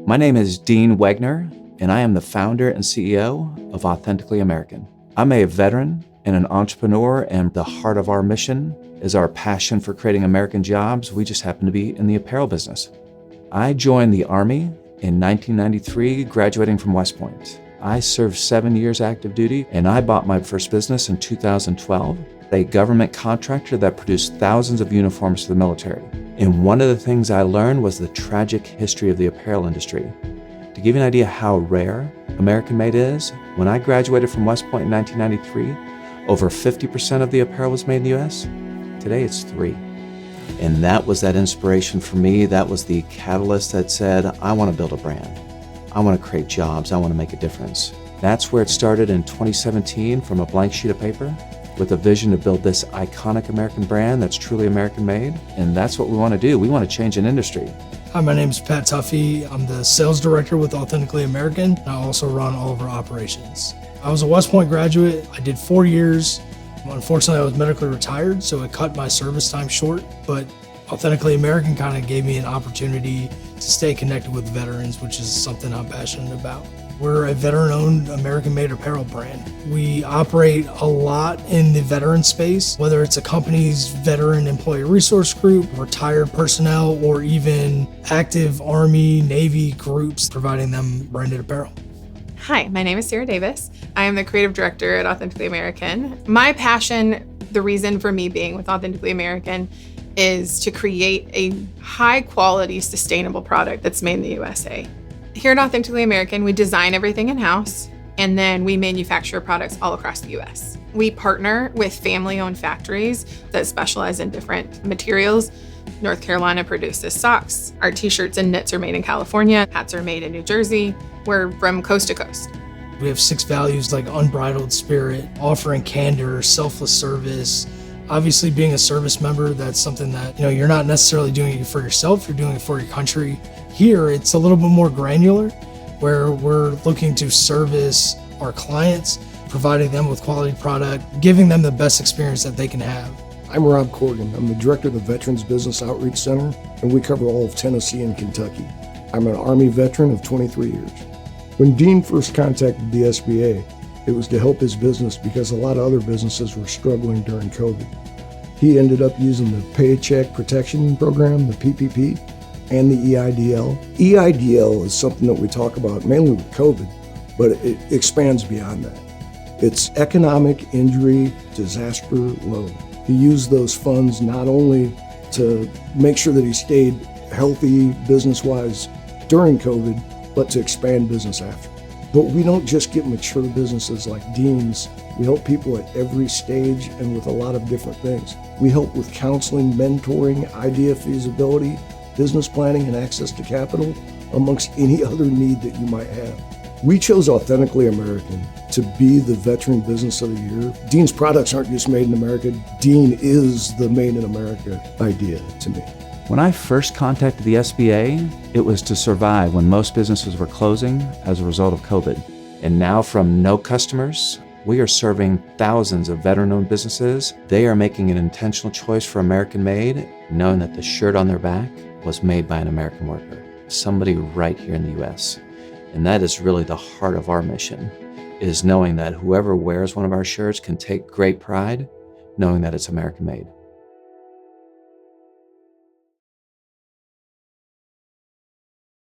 My name is Dean Wegner, and I am the founder and CEO of Authentically American. I'm a veteran and an entrepreneur, and the heart of our mission is our passion for creating American jobs. We just happen to be in the apparel business. I joined the Army in 1993, graduating from West Point. I served 7 years active duty, and I bought my first business in 2012, a government contractor that produced thousands of uniforms for the military. And one of the things I learned was the tragic history of the apparel industry. To give you an idea how rare American-made is, when I graduated from West Point in 1993, over 50% of the apparel was made in the US. Today it's 3%. And that was that inspiration for me. That was the catalyst that said, I want to build a brand. I want to create jobs. I want to make a difference. That's where it started in 2017 from a blank sheet of paper with a vision to build this iconic American brand that's truly American-made. And that's what we want to do. We want to change an industry. Hi, my name is Pat Tuffy. I'm the sales director with Authentically American. I also run all of our operations. I was a West Point graduate. I did 4 years. Unfortunately, I was medically retired, so it cut my service time short. But Authentically American kind of gave me an opportunity to stay connected with veterans, which is something I'm passionate about. We're a veteran-owned, American-made apparel brand. We operate a lot in the veteran space, whether it's a company's veteran employee resource group, retired personnel, or even active Army, Navy groups, providing them branded apparel. Hi, my name is Sarah Davis. I am the creative director at Authentically American. My passion, the reason for me being with Authentically American, is to create a high-quality, sustainable product that's made in the USA. Here at Authentically American, we design everything in-house, and then we manufacture products all across the US. We partner with family-owned factories that specialize in different materials. North Carolina produces socks. Our t-shirts and knits are made in California. Hats are made in New Jersey. We're from coast to coast. We have 6 values like unbridled spirit, offering candor, selfless service. Obviously, being a service member, that's something that, you're not necessarily doing it for yourself, you're doing it for your country. Here, it's a little bit more granular, where we're looking to service our clients, providing them with quality product, giving them the best experience that they can have. I'm Rob Corrigan. I'm the director of the Veterans Business Outreach Center, and we cover all of Tennessee and Kentucky. I'm an Army veteran of 23 years. When Dean first contacted the SBA, it was to help his business because a lot of other businesses were struggling during COVID. He ended up using the Paycheck Protection Program, the PPP, and the EIDL. EIDL is something that we talk about mainly with COVID, but it expands beyond that. It's economic injury disaster loan. He used those funds not only to make sure that he stayed healthy business-wise during COVID, but to expand business after. But we don't just get mature businesses like Dean's. We help people at every stage and with a lot of different things. We help with counseling, mentoring, idea feasibility, business planning, and access to capital, amongst any other need that you might have. We chose Authentically American to be the Veteran Business of the Year. Dean's products aren't just made in America. Dean is the Made in America idea to me. When I first contacted the SBA, it was to survive when most businesses were closing as a result of COVID. And now from no customers, we are serving thousands of veteran-owned businesses. They are making an intentional choice for American-made, knowing that the shirt on their back was made by an American worker, somebody right here in the US. And that is really the heart of our mission, is knowing that whoever wears one of our shirts can take great pride knowing that it's American-made.